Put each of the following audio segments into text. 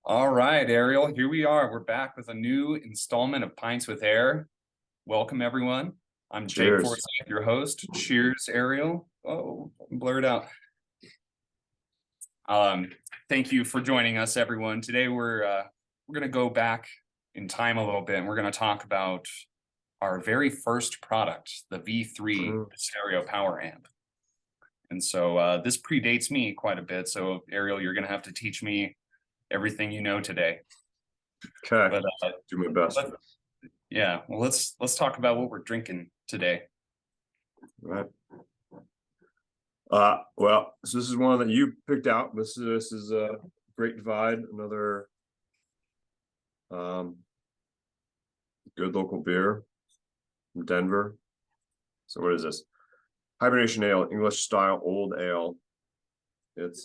All right, Ariel, here we are. We're back with a new installment of Pints with Ayre. Welcome, everyone. I'm Jake Cheers. Forsyth, your host. Cheers, Ariel. Oh, I'm blurred out. Thank you for joining us, everyone. Today we're going to go back in time a little bit, and we're going to talk about our very first product, the V3 stereo power amp. And so this predates me quite a bit. So, Ariel, you're going to have to teach me everything you know today. Okay, do my best. Yeah, well, let's talk about what we're drinking today. Right. Well, so this is one that you picked out. This is a Great Divide, another good local beer from Denver. So what is this? Hibernation Ale, English style old ale. It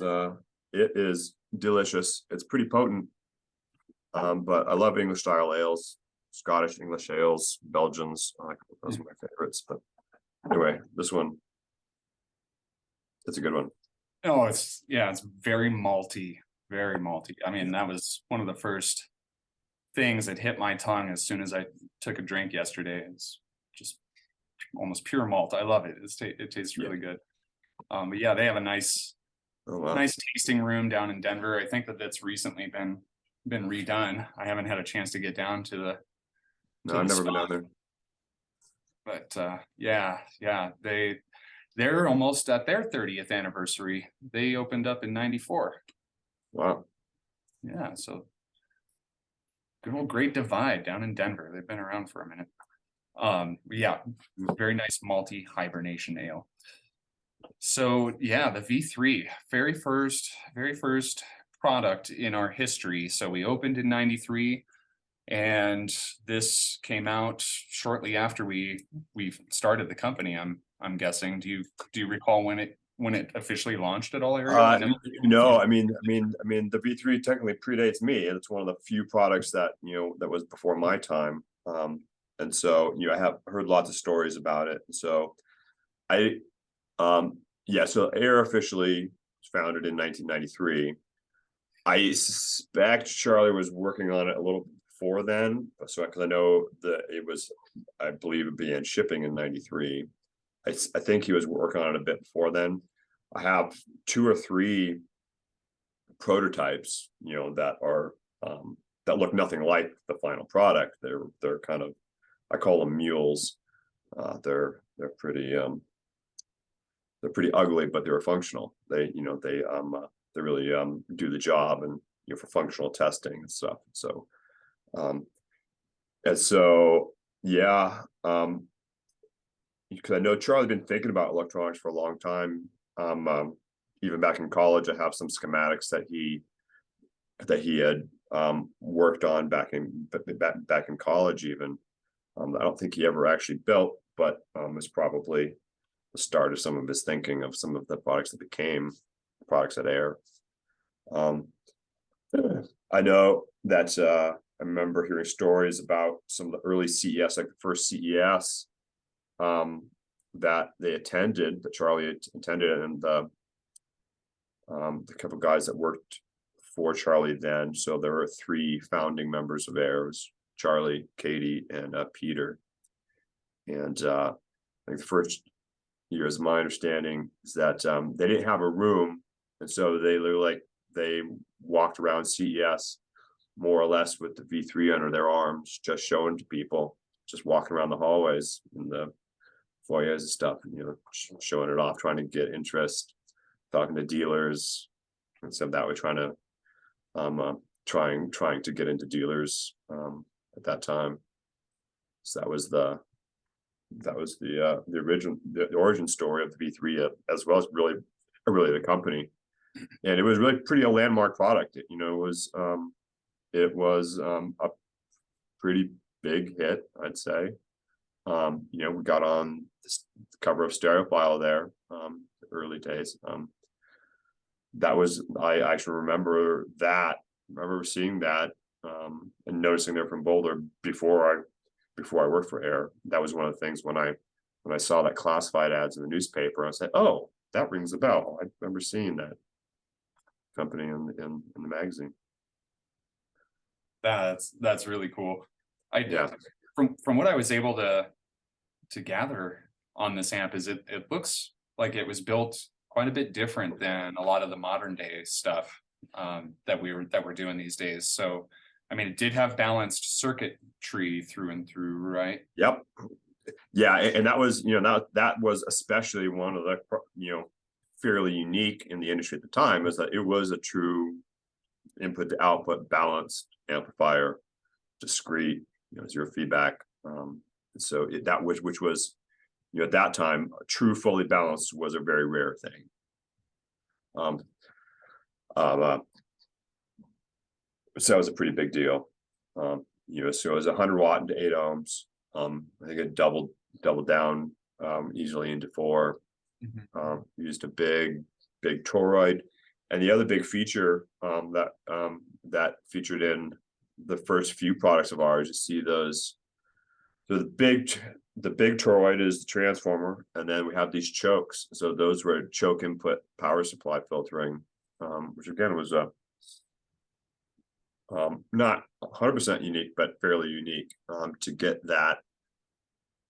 is delicious. It's pretty potent. But I love English style ales, Scottish English ales, Belgians. Those are my favorites. But anyway, this one, it's a good one. Oh, it's very malty, very malty. I mean, that was one of the first things that hit my tongue as soon as I took a drink yesterday. It's just almost pure malt. I love it. It tastes really good. But yeah, they have a nice tasting room down in Denver. I think that's recently been redone. I haven't had a chance to get down to the I've never been down there. But they're almost at their 30th anniversary. They opened up in 94. Wow. Yeah, so good old Great Divide down in Denver. They've been around for a minute. Yeah, very nice malty hibernation ale. So yeah, the V3, very first product in our history. So we opened in 93, and this came out shortly after we started the company. I'm guessing. Do you recall when it officially launched at all, Ariel? No, I mean the V3 technically predates me, and it's one of the few products that that was before my time. And so I have heard lots of stories about it. So so Ayre officially was founded in 1993. I suspect Charlie was working on it a little before then. So because I know that I believe it began shipping in 93. I think he was working on it a bit before then. I have 2 or 3 prototypes, that are that look nothing like the final product. They're kind of, I call them mules. They're pretty ugly, but they're functional. They really do the job, and for functional testing and stuff. So because I know Charlie's been thinking about electronics for a long time. Even back in college, I have some schematics that he had worked on back in college. Even I don't think he ever actually built, but was probably the start of some of his thinking of some of the products that became products at Ayre. I know that I remember hearing stories about some of the early CES, like the first CES that they attended, that Charlie attended, and the couple guys that worked for Charlie then. So there were 3 founding members of Ayre: Charlie, Katie, and Peter. And I think the first year, as my understanding, is that they didn't have a room, and so they walked around CES more or less with the V3 under their arms, just showing to people, just walking around the hallways and the foyers and stuff, showing it off, trying to get interest, talking to dealers, and so that way trying to get into dealers at that time. So that was the origin story of the V3, as well as really the company. And it was really pretty a landmark product. It was a pretty big hit, I'd say. We got on the cover of Stereophile there, the early days. I actually remember seeing that and noticing they're from Boulder before I worked for Ayre. That was one of the things when I when I saw that classified ads in the newspaper, I said, "Oh, that rings a bell. I remember seeing that company in the magazine." That's really cool. I Yeah. from what I was able to gather on this amp is it looks like it was built quite a bit different than a lot of the modern day stuff that we're doing these days. So I mean, it did have balanced circuitry through and through, right? Yep. Yeah, and that was, that was especially one of the, fairly unique in the industry at the time, is that it was a true input to output balanced amplifier, discrete, zero feedback. So that which was, at that time, true fully balanced was a very rare thing. So that was a pretty big deal. So it was 100 watt into 8 ohms. I think it doubled down easily into 4. Used a big toroid, and the other big feature that featured in the first few products of ours, you see those. So the big toroid is the transformer, and then we have these chokes. So those were choke input power supply filtering, which again was not 100% unique, but fairly unique to get that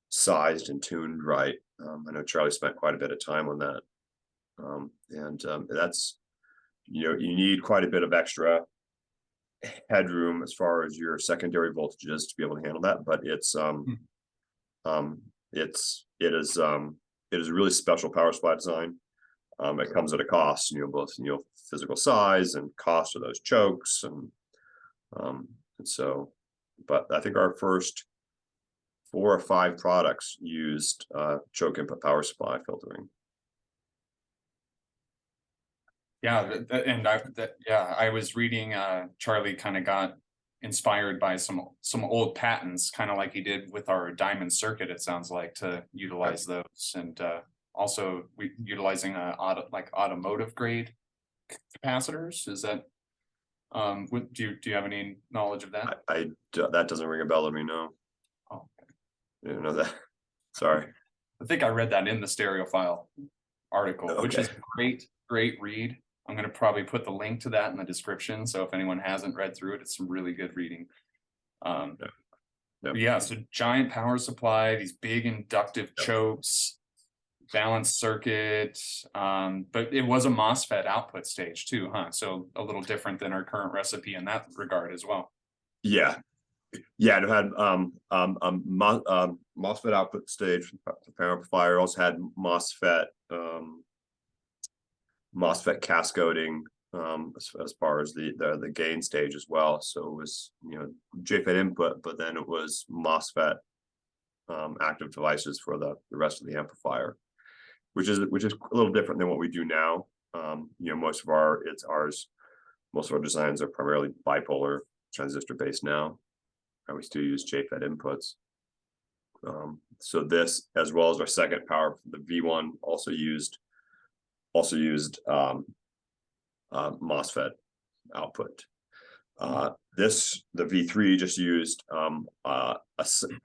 sized and tuned right. I know Charlie spent quite a bit of time on that, and that's, you need quite a bit of extra headroom as far as your secondary voltages to be able to handle that. But it is a really special power supply design. It comes at a cost, both physical size and cost of those chokes, and so, but I think our first 4 or 5 products used choke input power supply filtering. Yeah, I was reading. Charlie kind of got inspired by some old patents, kind of like he did with our diamond circuit. It sounds like, to utilize those, and also we utilizing automotive grade capacitors. Is that do you have any knowledge of that? That doesn't ring a bell to me. No. Oh, okay. I didn't know that. Sorry. I think I read that in the Stereophile article, Okay. which is great read. I'm going to probably put the link to that in the description. So if anyone hasn't read through it, it's some really good reading. Yeah, so giant power supply, these big inductive chokes, balanced circuit, but it was a MOSFET output stage too, huh? So a little different than our current recipe in that regard as well. Yeah. Yeah, it had MOSFET output stage power amplifier. Also had MOSFET cascoding as far as the gain stage as well. So it was, JFET input, but then it was MOSFET active devices for the rest of the amplifier, which is a little different than what we do now. Most of our designs are primarily bipolar transistor based now, and we still use JFET inputs. So this, as well as our second power, the V1, also used MOSFET output. The V3 just used a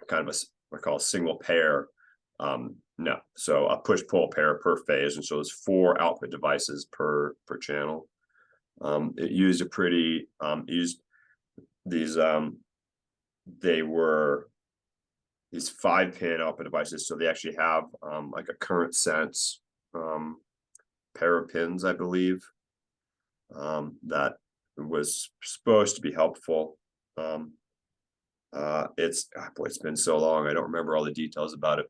kind of what I call a single pair. So a push-pull pair per phase, and so there's 4 output devices per channel. It used they were these 5-pin output devices, so they actually have like a current sense pair of pins, I believe, that was supposed to be helpful. It's been so long, I don't remember all the details about it,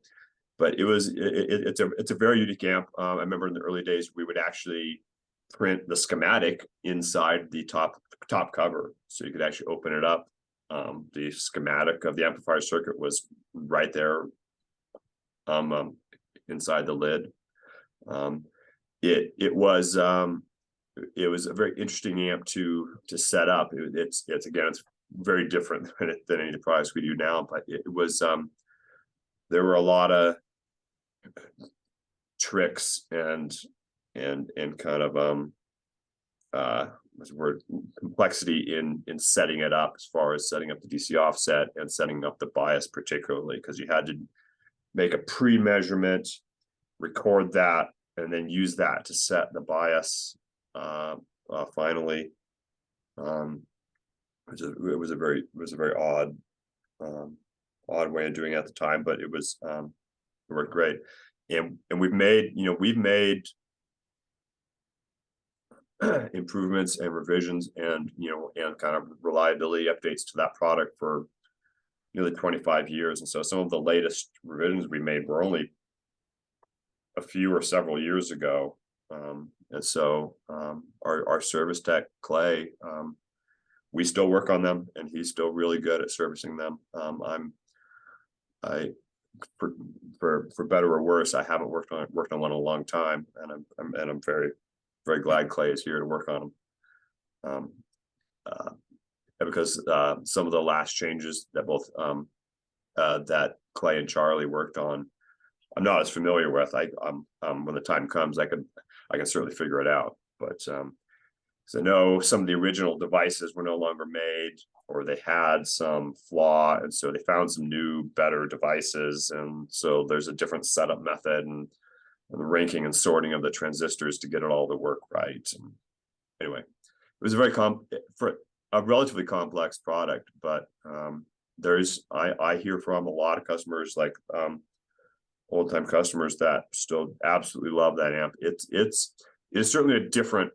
but it's a very unique amp. I remember in the early days we would actually print the schematic inside the top cover, so you could actually open it up. The schematic of the amplifier circuit was right there inside the lid. It was a very interesting amp to set up. It's very different than any of the products we do now, but it was there were a lot of tricks and kind of what's the word, complexity in setting it up, as far as setting up the DC offset and setting up the bias, particularly because you had to make a pre-measurement, record that, and then use that to set the bias finally. It was a very odd way of doing it at the time, but it worked great. And we've made improvements and revisions and kind of reliability updates to that product for nearly 25 years. And so some of the latest revisions we made were only a few or several years ago. And so our service tech, Clay, we still work on them, and he's still really good at servicing them. For better or worse, I haven't worked on one in a long time, and I'm very glad Clay is here to work on them. Because some of the last changes that both that Clay and Charlie worked on, I'm not as familiar with. When the time comes, I can certainly figure it out. But so I know some of the original devices were no longer made, or they had some flaw, and so they found some new, better devices, and so there's a different setup method and the ranking and sorting of the transistors to get it all to work right. And anyway, it was for a relatively complex product, but I hear from a lot of customers, like old-time customers, that still absolutely love that amp. It's certainly a different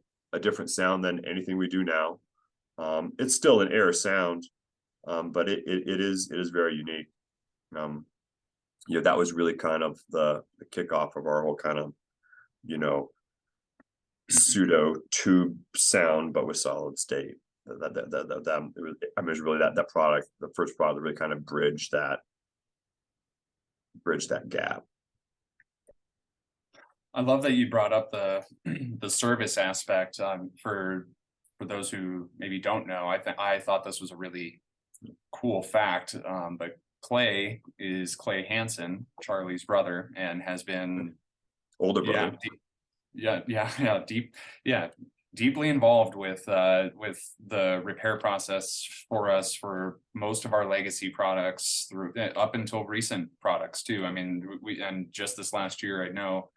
sound than anything we do now. It's still an Ayre sound, but it is very unique. That was really kind of the kickoff of our whole kind of pseudo tube sound, but with solid state. It was really that product, the first product, that really kind of bridged that gap. I love that you brought up the service aspect. For those who maybe don't know, I thought this was a really cool fact. But Clay is Clay Hansen, Charlie's brother, and has been older brother. Deeply involved with the repair process for us for most of our legacy products through up until recent products too. I mean, and just this last year, I know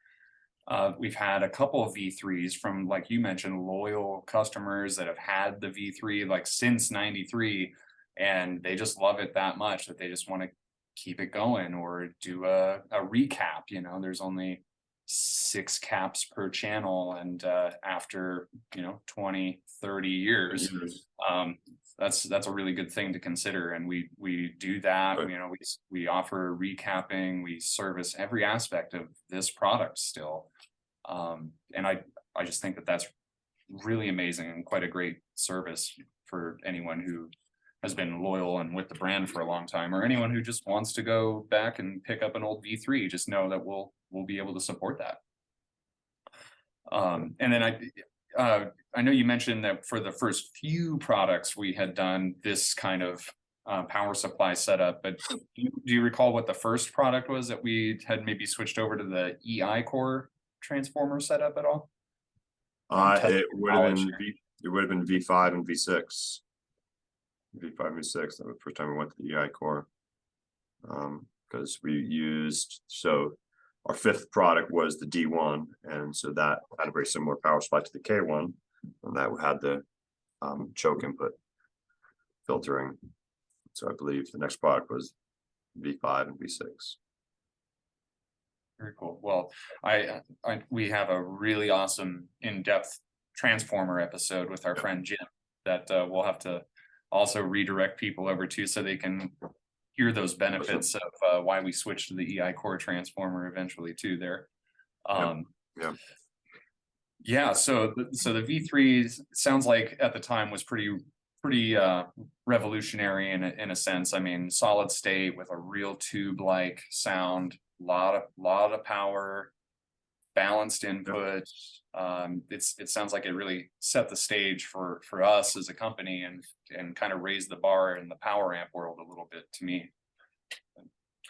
we've had a couple of V3s from, like you mentioned, loyal customers that have had the V3 like since '93, and they just love it that much that they just want to keep it going or do a recap. There's only 6 caps per channel, and after 20-30 years, that's a really good thing to consider. And we do that. Right. We offer recapping, we service every aspect of this product still, and I just think that that's really amazing and quite a great service for anyone who has been loyal and with the brand for a long time, or anyone who just wants to go back and pick up an old V3. Just know that we'll be able to support that. And then I know you mentioned that for the first few products we had done this kind of power supply setup, but do you recall what the first product was that we had maybe switched over to the EI core transformer setup at all? It would have been V5 and V6. V5 and V6. That was the first time we went to the EI core, because we used, so our 5th product was the D1, and so that had a very similar power supply to the K1, and that had the choke input filtering. So I believe the next product was V5 and V6. Very cool. Well, we have a really awesome in-depth transformer episode with our friend Jim that we'll have to also redirect people over to, so they can hear those benefits of why we switched to the EI core transformer eventually too there. So the V3 sounds like at the time was pretty revolutionary in a sense. I mean, solid state with a real tube like sound, lot of power, balanced input. It sounds like it really set the stage for us as a company, and kind of raised the bar in the power amp world a little bit, to me.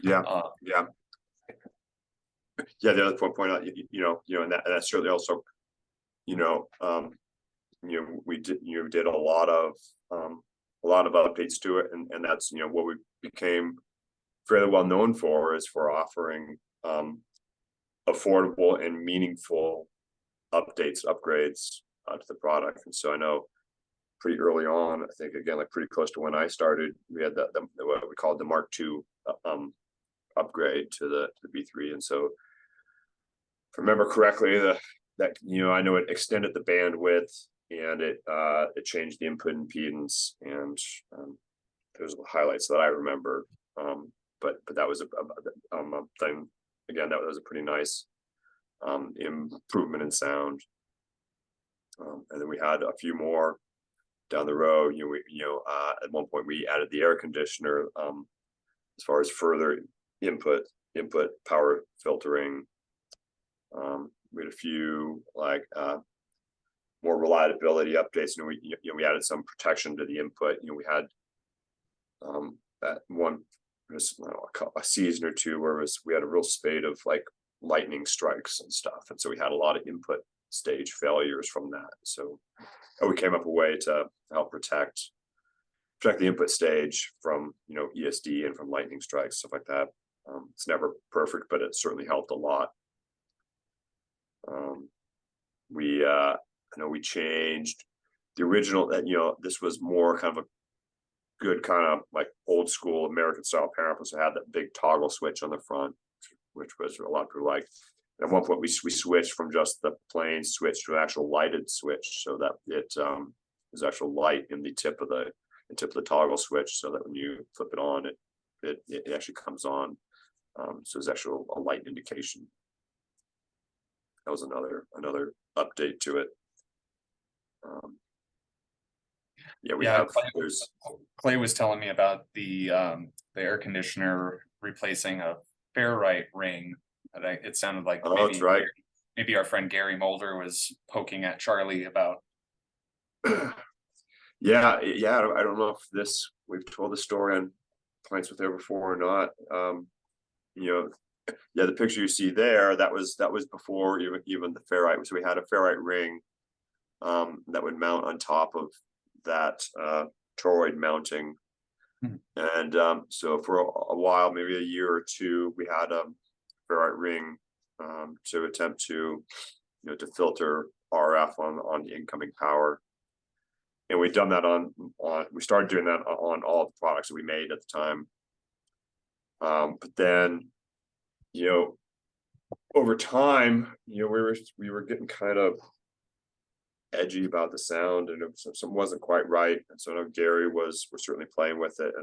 The other point out, and that's certainly also, we did a lot of updates to it, and that's what we became fairly well known for is for offering affordable and meaningful updates, upgrades to the product. And so I know pretty early on, I think again, like pretty close to when I started, we had the what we called the Mark II upgrade to the B3. And so if I remember correctly, that I know it extended the bandwidth, and it changed the input impedance, and those are the highlights that I remember. But that was a thing again, that was a pretty nice improvement in sound. And then we had a few more down the road. At one point we added the air conditioner as far as further input power filtering. We had a few like more reliability updates, and we added some protection to the input. We had that one a season or two where we had a real spate of like lightning strikes and stuff, and so we had a lot of input stage failures from that. So we came up with a way to help protect the input stage from ESD and from lightning strikes, stuff like that. It's never perfect, but it certainly helped a lot. I know we changed the original. This was more kind of a good kind of like old school American style power amp, so it had that big toggle switch on the front, which was a lot of people liked. And at one point we switched from just the plain switch to an actual lighted switch, so that it there's actual light in the tip of the toggle switch, so that when you flip it on, it actually comes on. So there's actually a light indication. That was another update to it. Clay was telling me about the air conditioner replacing a ferrite ring. It sounded like that's right. Maybe our friend Gary Mulder was poking at Charlie about. Yeah. I don't know if we've told the story on Pints with Air before or not. The picture you see there, that was before even the ferrite. So we had a ferrite ring that would mount on top of that toroid mounting. And so for a while, maybe a year or two, we had a ferrite ring to attempt to to filter RF on the incoming power. And we'd done that we started doing that on all the products that we made at the time. But then over time, we were getting kind of edgy about the sound, and something wasn't quite right. And so Gary was certainly playing with it,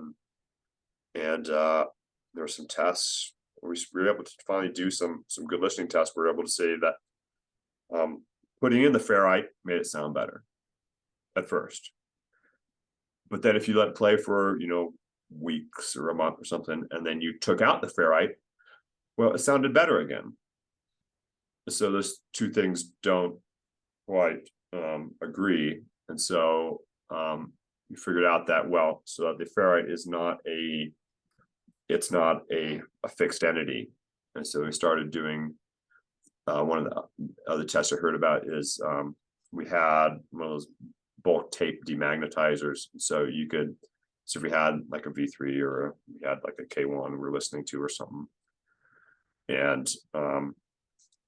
and there were some tests. We were able to finally do some good listening tests. We were able to say that putting in the ferrite made it sound better at first, but then if you let it play for weeks or a month or something, and then you took out the ferrite, well, it sounded better again. So those two things don't quite agree. And so we figured out that, so the ferrite is not a fixed entity. And so we started doing one of the other tests I heard about is we had one of those bulk tape demagnetizers. So if we had like a V3 or we had like a K1 we were listening to or something, and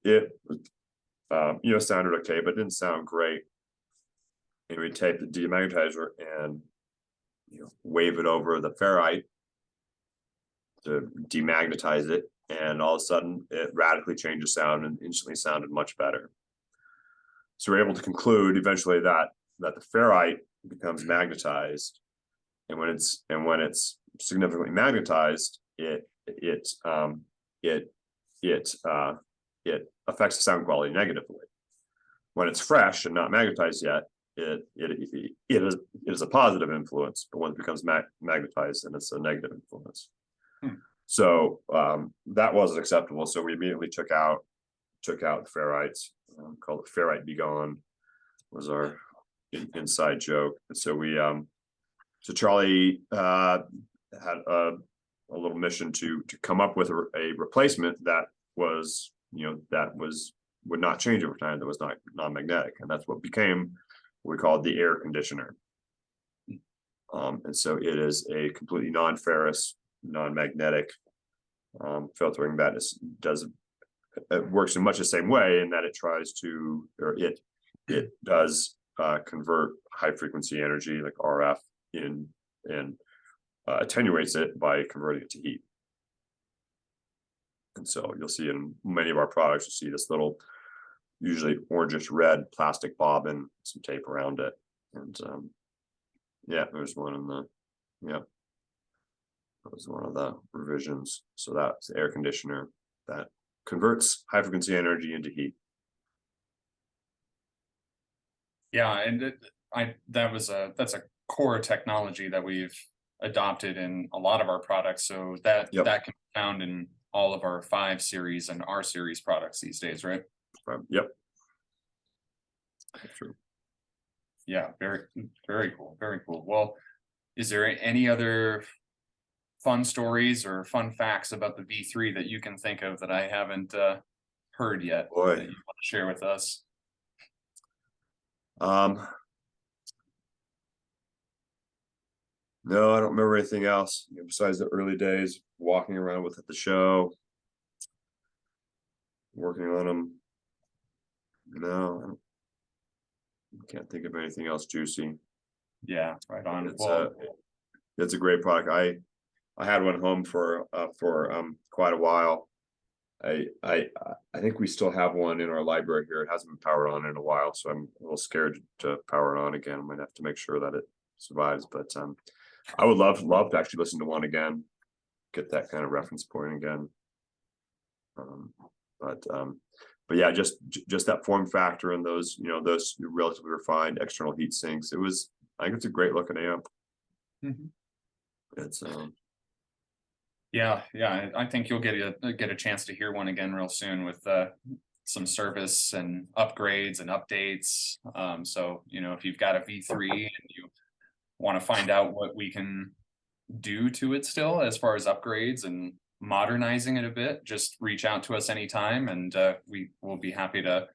it sounded okay, but didn't sound great. And we tape the demagnetizer and wave it over the ferrite to demagnetize it, and all of a sudden it radically changed the sound and instantly sounded much better. So we're able to conclude eventually that the ferrite becomes magnetized, and when it's significantly magnetized, it affects the sound quality negatively. When it's fresh and not magnetized yet, it is a positive influence, but when it becomes magnetized, then it's a negative influence. So that wasn't acceptable. So we immediately took out the ferrites. Called it ferrite be gone was our inside joke. And so so Charlie had a little mission to come up with a replacement that was would not change over time, that was not non-magnetic, and that's what became what we called the air conditioner. And so it is a completely non-ferrous, non-magnetic filtering that it works in much the same way in that it tries to, or it does convert high frequency energy like RF and attenuates it by converting it to heat. And so you'll see in many of our products, you see this little, usually orangish red plastic bobbin, some tape around it. And yeah, there's one in the, yeah, that was one of the revisions. So that's the air conditioner that converts high frequency energy into heat. Yeah, and that's a core technology that we've adopted in a lot of our products. So that Yep. that can be found in all of our 5 series and R series products these days, right? Yep. That's true. Yeah, very, very cool, very cool. Well, is there any other fun stories or fun facts about the V3 that you can think of that I haven't heard yet Boy. that you want to share with us? No, I don't remember anything else besides the early days walking around with at the show, working on them. No, I can't think of anything else juicy. Yeah, right on. It's a great product. I had one home for quite a while. I think we still have one in our library here. It hasn't been powered on in a while, so I'm a little scared to power it on again. I might have to make sure that it survives, but I would love to actually listen to one again, get that kind of reference point again. But yeah, just that form factor and those, those relatively refined external heat sinks. I think it's a great looking amp. It's yeah, I think you'll get a chance to hear one again real soon with some service and upgrades and updates. So if you've got a V3 and you want to find out what we can do to it still as far as upgrades and modernizing it a bit, just reach out to us anytime, and we will be happy to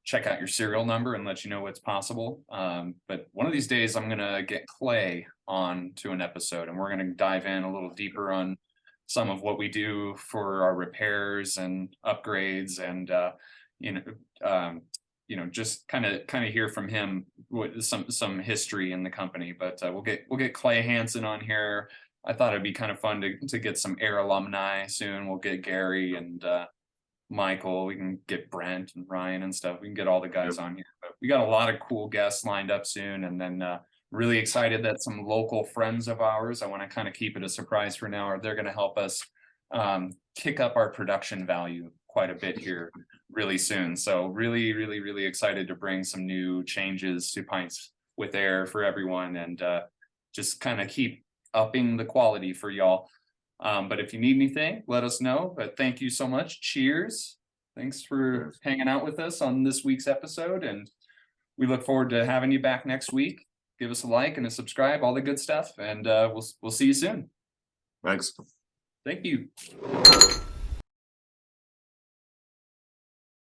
check out your serial number and let you know what's possible. But one of these days I'm gonna get Clay on to an episode, and we're gonna dive in a little deeper on some of what we do for our repairs and upgrades, and just kind of hear from him what some history in the company. But we'll get Clay Hansen on here. I thought it'd be kind of fun to get some Ayre alumni soon. We'll get Gary and Michael. We can get Brent and Ryan and stuff. We can get all the guys on here. But we got a lot of cool guests lined up soon, and then really excited that some local friends of ours, I want to kind of keep it a surprise for now, they're going to help us kick up our production value quite a bit here really soon. So really excited to bring some new changes to Pints with Ayre for everyone, and just kind of keep upping the quality for y'all. But if you need anything, let us know. But thank you so much. Cheers. Thanks for hanging out with us on this week's episode, and we look forward to having you back next week. Give us a like and a subscribe, all the good stuff, and we'll see you soon. Thanks. Thank you.